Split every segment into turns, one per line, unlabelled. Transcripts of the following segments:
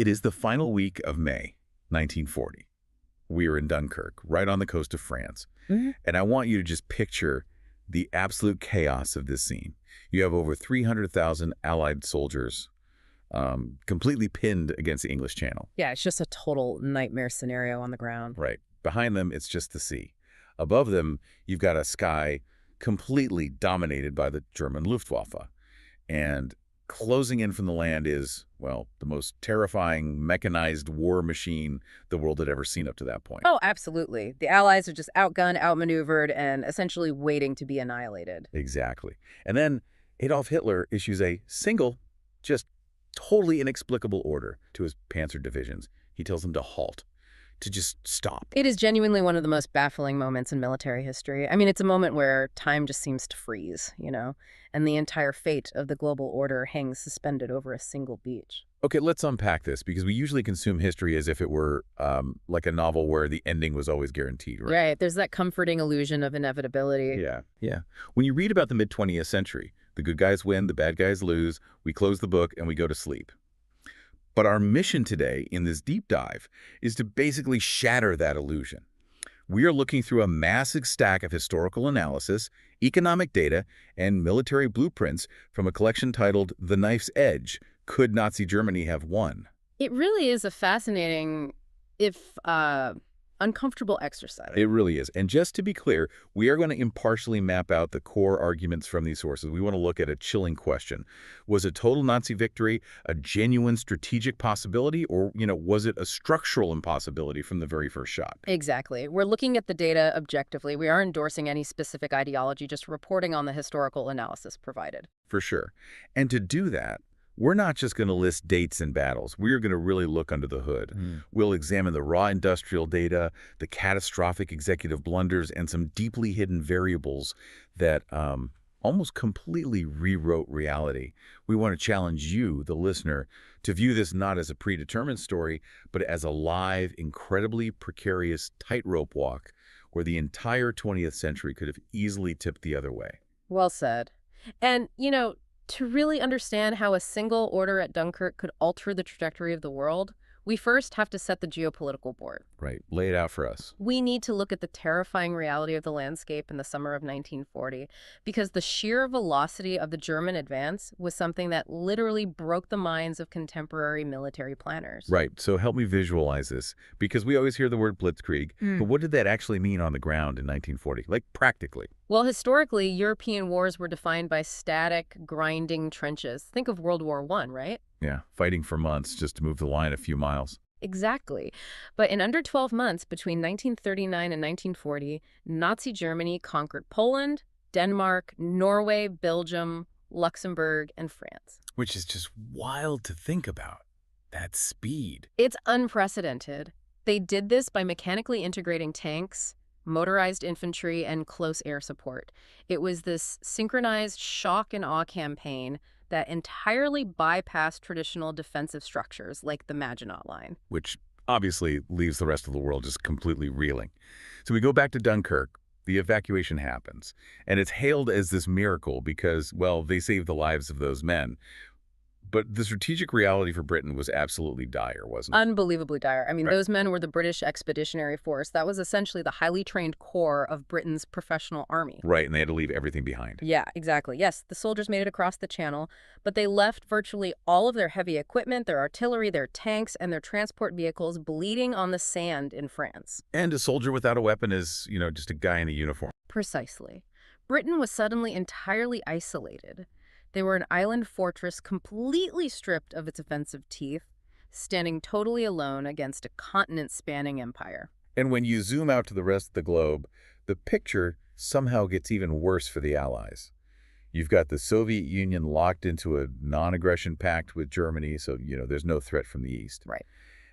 It is the final week of May, 1940. We are in Dunkirk, right on the coast of France.
Mhm.
And I want you to just picture the absolute chaos of this scene. You have over 300,000 Allied soldiers completely pinned against the English Channel.
Yeah, it's just a total nightmare scenario on the ground.
Right. Behind them, it's just the sea. Above them, you've got a sky completely dominated by the German Luftwaffe. And closing in from the land is, well, the most terrifying mechanized war machine the world had ever seen up to that point.
Oh, absolutely. The Allies are just outgunned, outmaneuvered, and essentially waiting to be annihilated.
Exactly. And then Adolf Hitler issues a single, just totally inexplicable order to his panzer divisions. He tells them to halt, to just stop.
It is genuinely one of the most baffling moments in military history. I mean, it's a moment where time just seems to freeze, and the entire fate of the global order hangs suspended over a single beach.
Okay, let's unpack this, because we usually consume history as if it were like a novel where the ending was always guaranteed, right?
Right. There's that comforting illusion of inevitability.
Yeah. When you read about the mid-20th century, the good guys win, the bad guys lose, we close the book, and we go to sleep. But our mission today in this deep dive is to basically shatter that illusion. We are looking through a massive stack of historical analysis, economic data, and military blueprints from a collection titled The Knife's Edge: Could Nazi Germany Have Won?
It really is a fascinating, if uncomfortable exercise.
It really is. And just to be clear, we are going to impartially map out the core arguments from these sources. We want to look at a chilling question. Was a total Nazi victory a genuine strategic possibility, or, was it a structural impossibility from the very first shot?
Exactly. We're looking at the data objectively. We aren't endorsing any specific ideology, just reporting on the historical analysis provided.
For sure. And to do that, we're not just going to list dates and battles. We're going to really look under the hood. We'll examine the raw industrial data, the catastrophic executive blunders, and some deeply hidden variables that almost completely rewrote reality. We want to challenge you, the listener, to view this not as a predetermined story, but as a live, incredibly precarious tightrope walk where the entire 20th century could have easily tipped the other way.
Well said. And, to really understand how a single order at Dunkirk could alter the trajectory of the world, we first have to set the geopolitical board.
Right. Lay it out for us.
We need to look at the terrifying reality of the landscape in the summer of 1940, because the sheer velocity of the German advance was something that literally broke the minds of contemporary military planners.
Right. So help me visualize this, because we always hear the word blitzkrieg, but what did that actually mean on the ground in 1940? Like, practically?
Well, historically, European wars were defined by static, grinding trenches. Think of World War I, right?
Yeah, fighting for months just to move the line a few miles.
Exactly. But in under 12 months, between 1939 and 1940, Nazi Germany conquered Poland, Denmark, Norway, Belgium, Luxembourg, and France.
Which is just wild to think about. That speed.
It's unprecedented. They did this by mechanically integrating tanks, motorized infantry, and close air support. It was this synchronized shock and awe campaign that entirely bypassed traditional defensive structures like the Maginot Line.
Which obviously leaves the rest of the world just completely reeling. So we go back to Dunkirk. The evacuation happens. And it's hailed as this miracle because, well, they saved the lives of those men. But the strategic reality for Britain was absolutely dire, wasn't it?
Unbelievably dire. I mean,
Right.
those men were the British Expeditionary Force. That was essentially the highly trained core of Britain's professional army.
Right, and they had to leave everything behind.
Yeah, exactly. Yes, the soldiers made it across the channel, but they left virtually all of their heavy equipment, their artillery, their tanks, and their transport vehicles bleeding on the sand in France.
And a soldier without a weapon is, just a guy in a uniform.
Precisely. Britain was suddenly entirely isolated. They were an island fortress completely stripped of its offensive teeth, standing totally alone against a continent-spanning empire.
And when you zoom out to the rest of the globe, the picture somehow gets even worse for the Allies. You've got the Soviet Union locked into a non-aggression pact with Germany, so, there's no threat from the East.
Right.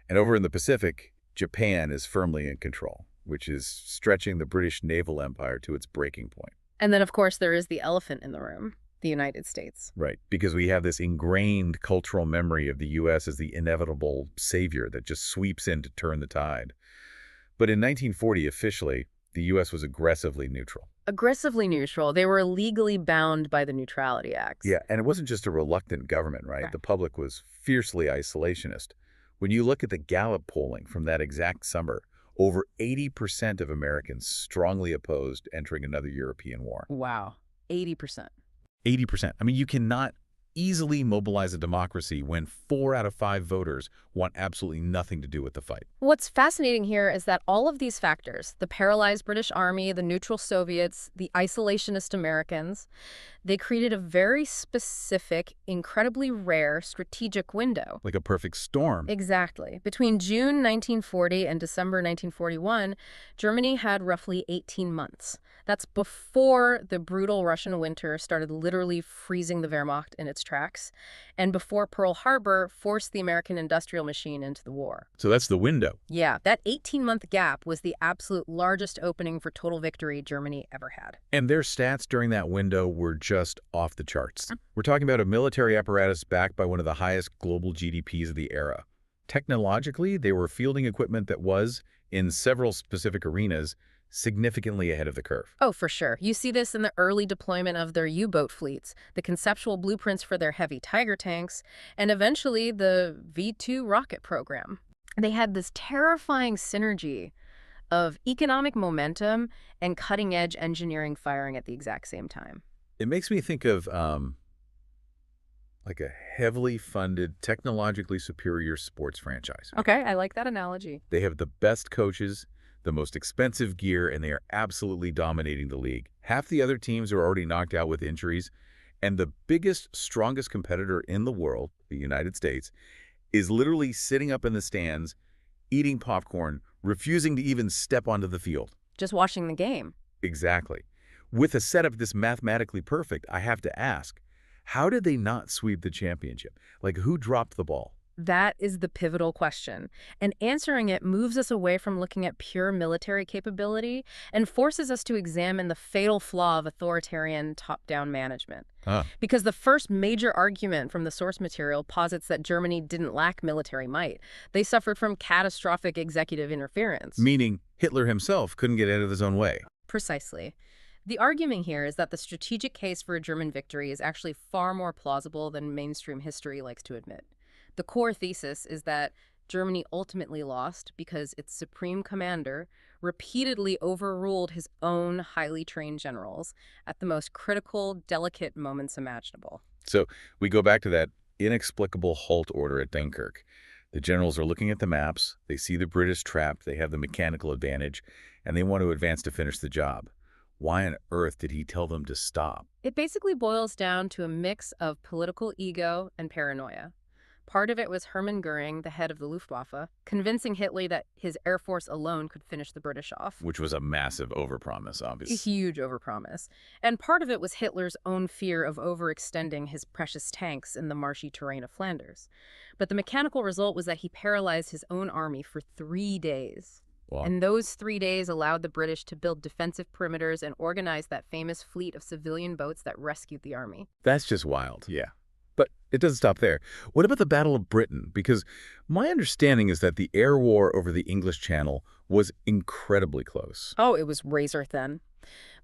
And over in the Pacific, Japan is firmly in control, which is stretching the British naval empire to its breaking point.
And then, of course, there is the elephant in the room, the United States.
Right, because we have this ingrained cultural memory of the U.S. as the inevitable savior that just sweeps in to turn the tide. But in 1940, officially, the U.S. was aggressively neutral.
Aggressively neutral. They were legally bound by the Neutrality Acts.
Yeah, and it wasn't just a reluctant government, right?
Right.
The public was fiercely isolationist. When you look at the Gallup polling from that exact summer, over 80% of Americans strongly opposed entering another European war.
Wow, 80%.
80%. I mean, you cannot easily mobilize a democracy when 4 out of 5 voters want absolutely nothing to do with the fight.
What's fascinating here is that all of these factors, the paralyzed British Army, the neutral Soviets, the isolationist Americans, they created a very specific, incredibly rare strategic window.
Like a perfect storm.
Exactly. Between June 1940 and December 1941, Germany had roughly 18 months. That's before the brutal Russian winter started literally freezing the Wehrmacht in its tracks, and before Pearl Harbor forced the American industrial machine into the war.
So that's the window.
Yeah, that 18-month gap was the absolute largest opening for total victory Germany ever had.
And their stats during that window were just off the charts. We're talking about a military apparatus backed by one of the highest global GDPs of the era. Technologically, they were fielding equipment that was, in several specific arenas, significantly ahead of the curve.
Oh, for sure. You see this in the early deployment of their U-boat fleets, the conceptual blueprints for their heavy Tiger tanks, and eventually the V-2 rocket program. They had this terrifying synergy of economic momentum and cutting-edge engineering firing at the exact same time.
It makes me think of like a heavily funded, technologically superior sports franchise.
Okay, I like that analogy.
They have the best coaches, the most expensive gear, and they are absolutely dominating the league. Half the other teams are already knocked out with injuries, and the biggest, strongest competitor in the world, the United States, is literally sitting up in the stands, eating popcorn, refusing to even step onto the field.
Just watching the game.
Exactly. With a setup this mathematically perfect, I have to ask, how did they not sweep the championship? Like, who dropped the ball?
That is the pivotal question, and answering it moves us away from looking at pure military capability and forces us to examine the fatal flaw of authoritarian top-down management. Because the first major argument from the source material posits that Germany didn't lack military might. They suffered from catastrophic executive interference.
Meaning Hitler himself couldn't get out of his own way.
Precisely. The argument here is that the strategic case for a German victory is actually far more plausible than mainstream history likes to admit. The core thesis is that Germany ultimately lost because its supreme commander repeatedly overruled his own highly trained generals at the most critical, delicate moments imaginable.
So we go back to that inexplicable halt order at Dunkirk. The generals are looking at the maps, they see the British trapped, they have the mechanical advantage, and they want to advance to finish the job. Why on earth did he tell them to stop?
It basically boils down to a mix of political ego and paranoia. Part of it was Hermann Goering, the head of the Luftwaffe, convincing Hitler that his air force alone could finish the British off.
Which was a massive overpromise,
A
obviously.
huge overpromise. And part of it was Hitler's own fear of overextending his precious tanks in the marshy terrain of Flanders. But the mechanical result was that he paralyzed his own army for 3 days.
Wow.
And those 3 days allowed the British to build defensive perimeters and organize that famous fleet of civilian boats that rescued the army.
That's just wild. Yeah. But it doesn't stop there. What about the Battle of Britain? Because my understanding is that the air war over the English Channel was incredibly close.
Oh, it was razor thin.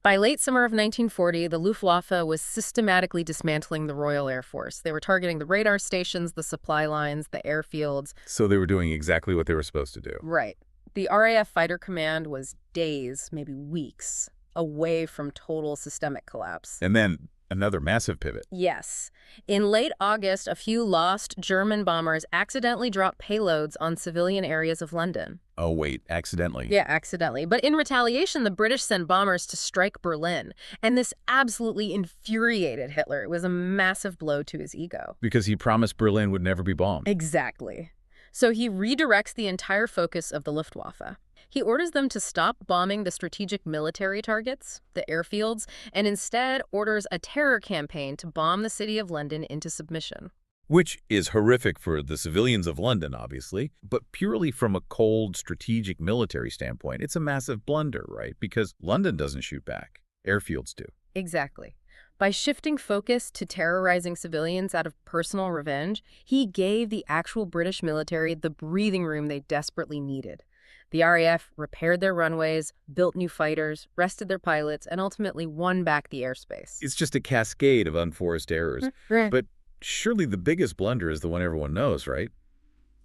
By late summer of 1940, the Luftwaffe was systematically dismantling the Royal Air Force. They were targeting the radar stations, the supply lines, the airfields.
So they were doing exactly what they were supposed to do.
Right. The RAF Fighter Command was days, maybe weeks, away from total systemic collapse.
And then another massive pivot.
Yes. In late August, a few lost German bombers accidentally dropped payloads on civilian areas of London.
Oh, wait, accidentally.
Yeah, accidentally. But in retaliation, the British sent bombers to strike Berlin. And this absolutely infuriated Hitler. It was a massive blow to his ego.
Because he promised Berlin would never be bombed.
Exactly. So he redirects the entire focus of the Luftwaffe. He orders them to stop bombing the strategic military targets, the airfields, and instead orders a terror campaign to bomb the city of London into submission.
Which is horrific for the civilians of London, obviously, but purely from a cold, strategic military standpoint, it's a massive blunder, right? Because London doesn't shoot back. Airfields do.
Exactly. By shifting focus to terrorizing civilians out of personal revenge, he gave the actual British military the breathing room they desperately needed. The RAF repaired their runways, built new fighters, rested their pilots, and ultimately won back the airspace.
It's just a cascade of unforced errors. But surely the biggest blunder is the one everyone knows, right?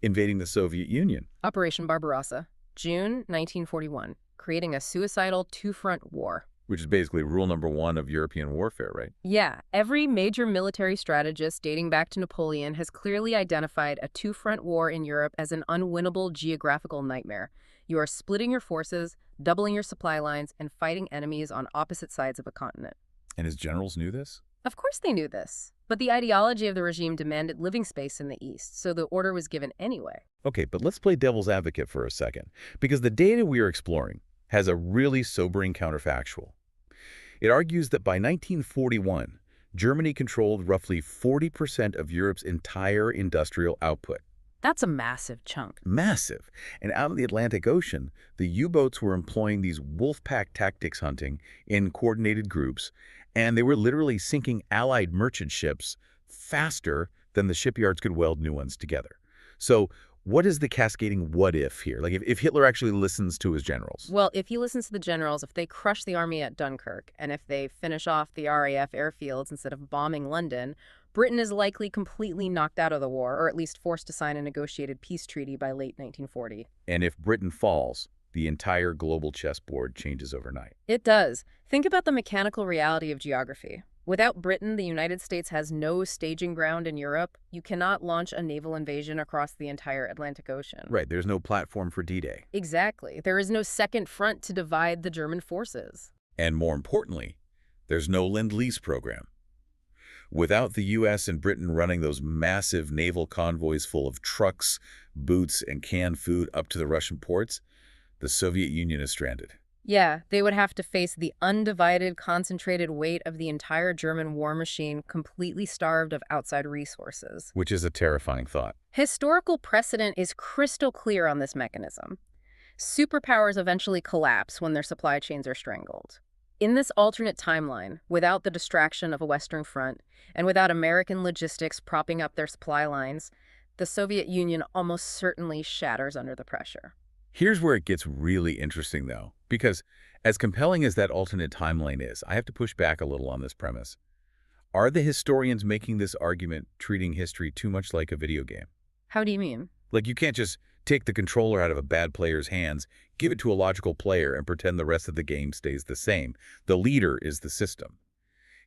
invading the Soviet Union.
Operation Barbarossa, June 1941, creating a suicidal two-front war.
Which is basically rule number one of European warfare, right?
Yeah, every major military strategist dating back to Napoleon has clearly identified a two-front war in Europe as an unwinnable geographical nightmare. You are splitting your forces, doubling your supply lines, and fighting enemies on opposite sides of a continent.
And his generals knew this?
Of course they knew this, but the ideology of the regime demanded living space in the East, so the order was given anyway.
Okay, but let's play devil's advocate for a second, because the data we are exploring has a really sobering counterfactual. It argues that by 1941, Germany controlled roughly 40% of Europe's entire industrial output.
That's a massive chunk.
Massive. And out of the Atlantic Ocean, the U-boats were employing these wolfpack tactics hunting in coordinated groups, and they were literally sinking Allied merchant ships faster than the shipyards could weld new ones together. So what is the cascading what if here? Like if Hitler actually listens to his generals?
Well, if he listens to the generals, if they crush the army at Dunkirk, and if they finish off the RAF airfields instead of bombing London, Britain is likely completely knocked out of the war, or at least forced to sign a negotiated peace treaty by late 1940.
And if Britain falls, the entire global chessboard changes overnight.
It does. Think about the mechanical reality of geography. Without Britain, the United States has no staging ground in Europe. You cannot launch a naval invasion across the entire Atlantic Ocean.
Right, there's no platform for D-Day.
Exactly. There is no second front to divide the German forces.
And more importantly, there's no Lend-Lease program. Without the U.S. and Britain running those massive naval convoys full of trucks, boots, and canned food up to the Russian ports, the Soviet Union is stranded.
Yeah, they would have to face the undivided, concentrated weight of the entire German war machine, completely starved of outside resources.
Which is a terrifying thought.
Historical precedent is crystal clear on this mechanism. Superpowers eventually collapse when their supply chains are strangled. In this alternate timeline, without the distraction of a Western front, and without American logistics propping up their supply lines, the Soviet Union almost certainly shatters under the pressure.
Here's where it gets really interesting, though, because as compelling as that alternate timeline is, I have to push back a little on this premise. Are the historians making this argument treating history too much like a video game?
How do you mean?
Like you can't just take the controller out of a bad player's hands, give it to a logical player, and pretend the rest of the game stays the same. The leader is the system.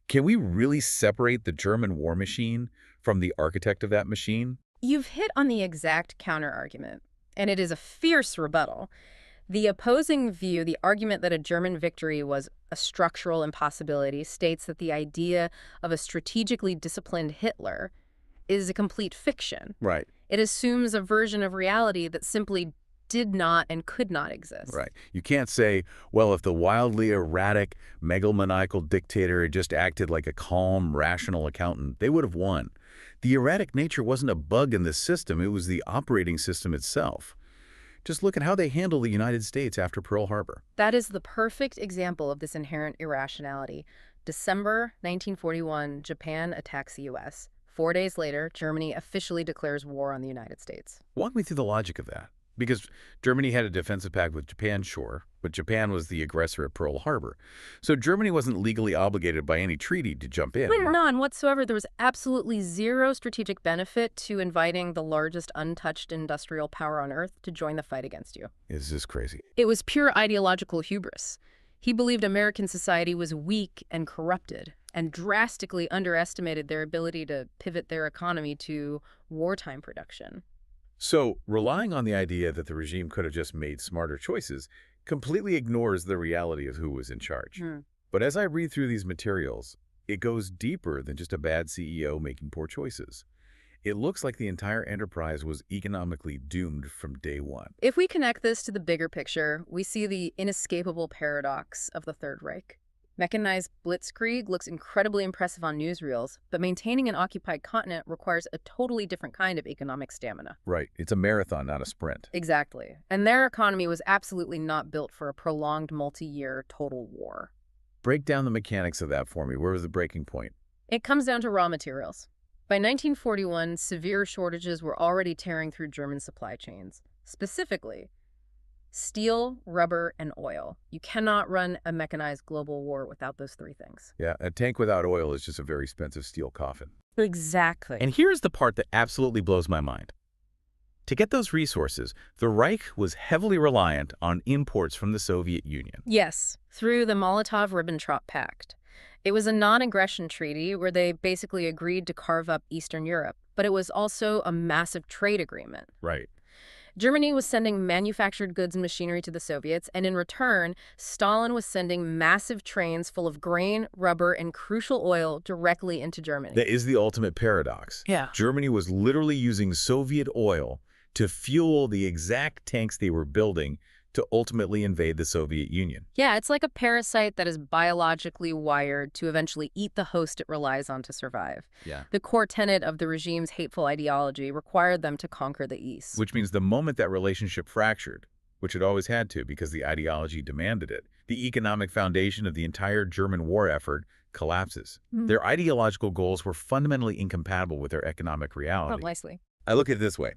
Can we really separate the German war machine from the architect of that machine?
You've hit on the exact counter-argument, and it is a fierce rebuttal. The opposing view, the argument that a German victory was a structural impossibility, states that the idea of a strategically disciplined Hitler is a complete fiction.
Right.
It assumes a version of reality that simply did not and could not exist.
Right. You can't say, well, if the wildly erratic, megalomaniacal dictator had just acted like a calm, rational accountant, they would have won. The erratic nature wasn't a bug in the system, it was the operating system itself. Just look at how they handled the United States after Pearl Harbor.
That is the perfect example of this inherent irrationality. December 1941, Japan attacks the U.S. 4 days later, Germany officially declares war on the United States.
Walk me through the logic of that. Because Germany had a defensive pact with Japan, sure, but Japan was the aggressor at Pearl Harbor. So Germany wasn't legally obligated by any treaty to jump in.
None whatsoever. There was absolutely zero strategic benefit to inviting the largest untouched industrial power on Earth to join the fight against you.
Is this crazy?
It was pure ideological hubris. He believed American society was weak and corrupted, and drastically underestimated their ability to pivot their economy to wartime production.
So, relying on the idea that the regime could have just made smarter choices completely ignores the reality of who was in charge. But as I read through these materials, it goes deeper than just a bad CEO making poor choices. It looks like the entire enterprise was economically doomed from day one.
If we connect this to the bigger picture, we see the inescapable paradox of the Third Reich. Mechanized blitzkrieg looks incredibly impressive on newsreels, but maintaining an occupied continent requires a totally different kind of economic stamina.
Right. It's a marathon, not a sprint.
Exactly. And their economy was absolutely not built for a prolonged multi-year total war.
Break down the mechanics of that for me. Where was the breaking point?
It comes down to raw materials. By 1941, severe shortages were already tearing through German supply chains. Specifically, steel, rubber, and oil. You cannot run a mechanized global war without those three things.
Yeah, a tank without oil is just a very expensive steel coffin.
Exactly.
And here's the part that absolutely blows my mind. To get those resources, the Reich was heavily reliant on imports from the Soviet Union.
Yes, through the Molotov-Ribbentrop Pact. It was a non-aggression treaty where they basically agreed to carve up Eastern Europe, but it was also a massive trade agreement.
Right.
Germany was sending manufactured goods and machinery to the Soviets, and in return, Stalin was sending massive trains full of grain, rubber, and crucial oil directly into Germany.
That is the ultimate paradox.
Yeah.
Germany was literally using Soviet oil to fuel the exact tanks they were building to ultimately invade the Soviet Union.
Yeah, it's like a parasite that is biologically wired to eventually eat the host it relies on to survive.
Yeah.
The core tenet of the regime's hateful ideology required them to conquer the East.
Which means the moment that relationship fractured, which it always had to because the ideology demanded it, the economic foundation of the entire German war effort collapses. Their ideological goals were fundamentally incompatible with their economic reality.
Oh, nicely.
I look at it this way.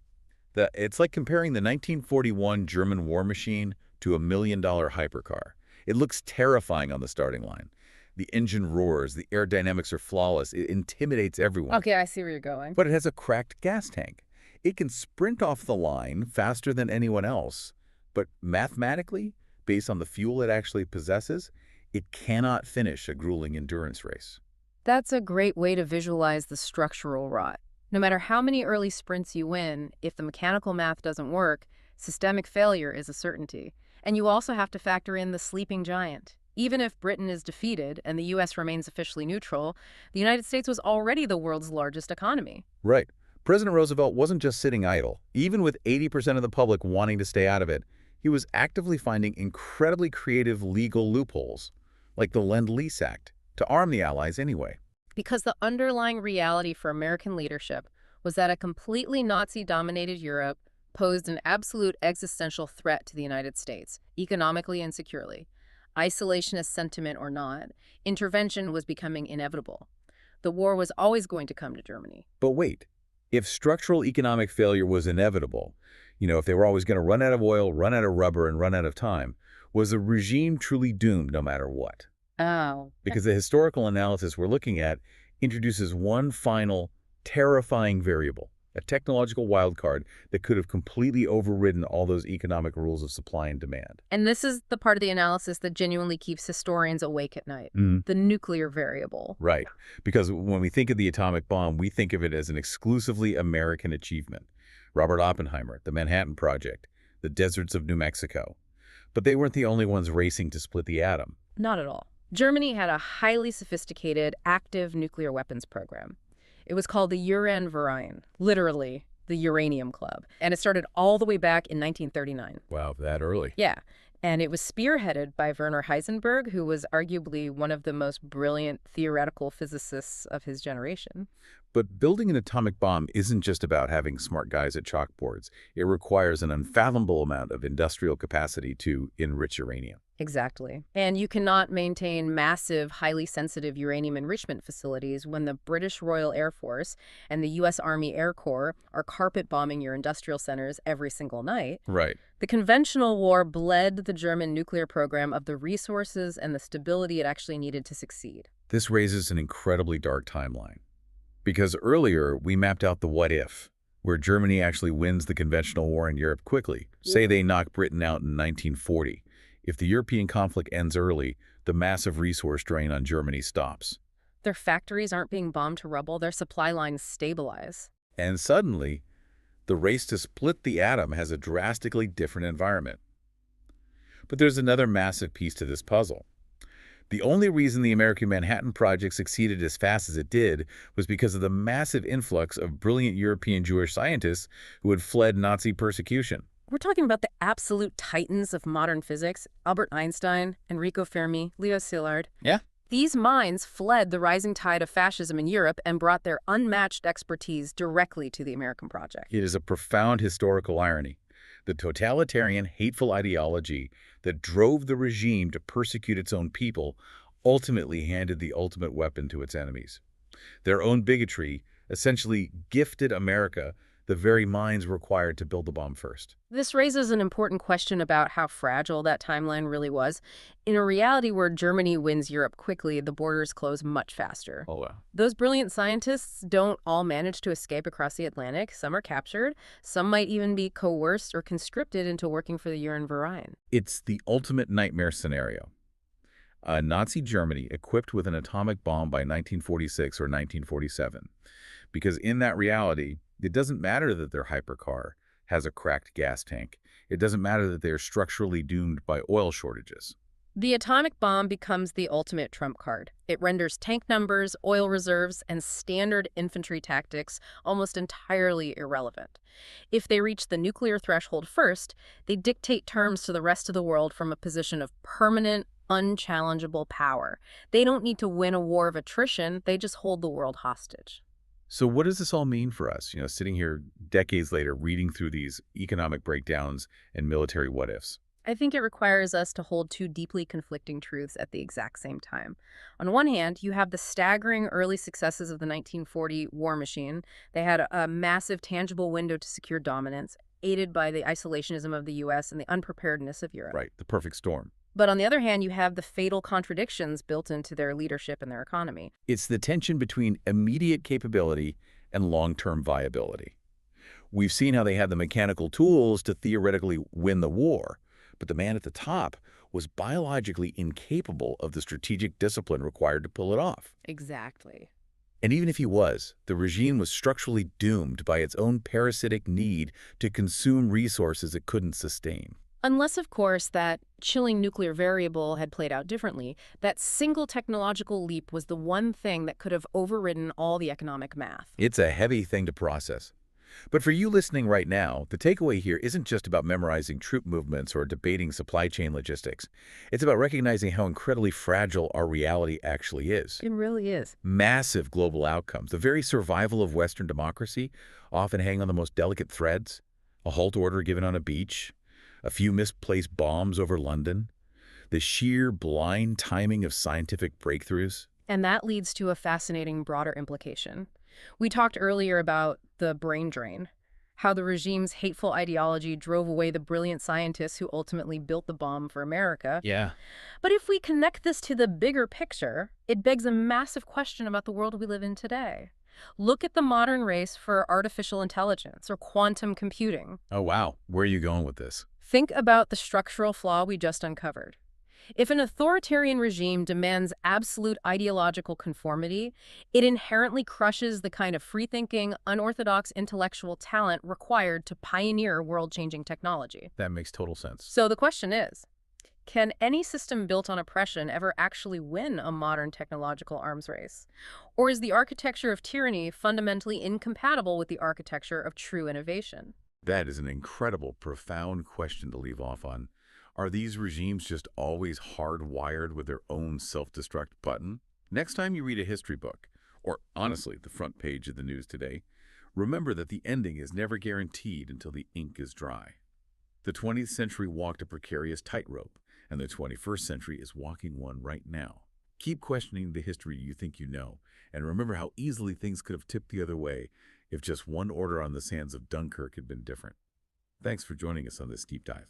It's like comparing the 1941 German war machine to a $1 million hypercar. It looks terrifying on the starting line. The engine roars, the aerodynamics are flawless, it intimidates everyone.
Okay, I see where you're going.
But it has a cracked gas tank. It can sprint off the line faster than anyone else. But mathematically, based on the fuel it actually possesses, it cannot finish a grueling endurance race.
That's a great way to visualize the structural rot. No matter how many early sprints you win, if the mechanical math doesn't work, systemic failure is a certainty. And you also have to factor in the sleeping giant. Even if Britain is defeated and the U.S. remains officially neutral, the United States was already the world's largest economy.
Right. President Roosevelt wasn't just sitting idle. Even with 80% of the public wanting to stay out of it, he was actively finding incredibly creative legal loopholes, like the Lend-Lease Act, to arm the Allies anyway.
Because the underlying reality for American leadership was that a completely Nazi-dominated Europe posed an absolute existential threat to the United States, economically and securely. Isolationist sentiment or not, intervention was becoming inevitable. The war was always going to come to Germany.
But wait, if structural economic failure was inevitable, if they were always going to run out of oil, run out of rubber, and run out of time, was the regime truly doomed no matter what?
Oh.
Because the historical analysis we're looking at introduces one final, terrifying variable, a technological wildcard that could have completely overridden all those economic rules of supply and demand.
And this is the part of the analysis that genuinely keeps historians awake at night. The nuclear variable.
Right. Because when we think of the atomic bomb, we think of it as an exclusively American achievement. Robert Oppenheimer, the Manhattan Project, the deserts of New Mexico. But they weren't the only ones racing to split the atom.
Not at all. Germany had a highly sophisticated, active nuclear weapons program. It was called the Uranverein, literally the Uranium Club, and it started all the way back in 1939.
Wow, that early.
Yeah, and it was spearheaded by Werner Heisenberg, who was arguably one of the most brilliant theoretical physicists of his generation.
But building an atomic bomb isn't just about having smart guys at chalkboards. It requires an unfathomable amount of industrial capacity to enrich uranium.
Exactly. And you cannot maintain massive, highly sensitive uranium enrichment facilities when the British Royal Air Force and the U.S. Army Air Corps are carpet bombing your industrial centers every single night.
Right.
The conventional war bled the German nuclear program of the resources and the stability it actually needed to succeed.
This raises an incredibly dark timeline. Because earlier, we mapped out the what if, where Germany actually wins the conventional war in Europe quickly. Say they knock Britain out in 1940. If the European conflict ends early, the massive resource drain on Germany stops.
Their factories aren't being bombed to rubble, their supply lines stabilize.
And suddenly, the race to split the atom has a drastically different environment. But there's another massive piece to this puzzle. The only reason the American Manhattan Project succeeded as fast as it did was because of the massive influx of brilliant European Jewish scientists who had fled Nazi persecution.
We're talking about the absolute titans of modern physics, Albert Einstein, Enrico Fermi, Leo Szilard.
Yeah.
These minds fled the rising tide of fascism in Europe and brought their unmatched expertise directly to the American project.
It is a profound historical irony. The totalitarian, hateful ideology that drove the regime to persecute its own people ultimately handed the ultimate weapon to its enemies. Their own bigotry essentially gifted America the very mines required to build the bomb first.
This raises an important question about how fragile that timeline really was. In a reality where Germany wins Europe quickly, the borders close much faster.
Oh, wow.
Those brilliant scientists don't all manage to escape across the Atlantic. Some are captured. Some might even be coerced or conscripted into working for the Verein.
It's the ultimate nightmare scenario. Nazi Germany equipped with an atomic bomb by 1946 or 1947. Because in that reality, it doesn't matter that their hypercar has a cracked gas tank. It doesn't matter that they are structurally doomed by oil shortages.
The atomic bomb becomes the ultimate trump card. It renders tank numbers, oil reserves, and standard infantry tactics almost entirely irrelevant. If they reach the nuclear threshold first, they dictate terms to the rest of the world from a position of permanent, unchallengeable power. They don't need to win a war of attrition, they just hold the world hostage.
So what does this all mean for us? Sitting here decades later, reading through these economic breakdowns and military what-ifs.
I think it requires us to hold two deeply conflicting truths at the exact same time. On one hand, you have the staggering early successes of the 1940 war machine. They had a massive tangible window to secure dominance, aided by the isolationism of the U.S. and the unpreparedness of Europe.
Right, the perfect storm.
But on the other hand, you have the fatal contradictions built into their leadership and their economy.
It's the tension between immediate capability and long-term viability. We've seen how they had the mechanical tools to theoretically win the war, but the man at the top was biologically incapable of the strategic discipline required to pull it off.
Exactly.
And even if he was, the regime was structurally doomed by its own parasitic need to consume resources it couldn't sustain.
Unless, of course, that chilling nuclear variable had played out differently, that single technological leap was the one thing that could have overridden all the economic math.
It's a heavy thing to process. But for you listening right now, the takeaway here isn't just about memorizing troop movements or debating supply chain logistics. It's about recognizing how incredibly fragile our reality actually is.
It really is.
Massive global outcomes, the very survival of Western democracy, often hang on the most delicate threads. A halt order given on a beach, a few misplaced bombs over London, the sheer blind timing of scientific breakthroughs.
And that leads to a fascinating broader implication. We talked earlier about the brain drain, how the regime's hateful ideology drove away the brilliant scientists who ultimately built the bomb for America.
Yeah.
But if we connect this to the bigger picture, it begs a massive question about the world we live in today. Look at the modern race for artificial intelligence or quantum computing.
Oh, wow. Where are you going with this?
Think about the structural flaw we just uncovered. If an authoritarian regime demands absolute ideological conformity, it inherently crushes the kind of free-thinking, unorthodox intellectual talent required to pioneer world-changing technology.
That makes total sense.
So the question is, can any system built on oppression ever actually win a modern technological arms race? Or is the architecture of tyranny fundamentally incompatible with the architecture of true innovation?
That is an incredible, profound question to leave off on. Are these regimes just always hardwired with their own self-destruct button? Next time you read a history book, or honestly, the front page of the news today, remember that the ending is never guaranteed until the ink is dry. The 20th century walked a precarious tightrope, and the 21st century is walking one right now. Keep questioning the history you think you know, and remember how easily things could have tipped the other way if just one order on the sands of Dunkirk had been different. Thanks for joining us on this deep dive.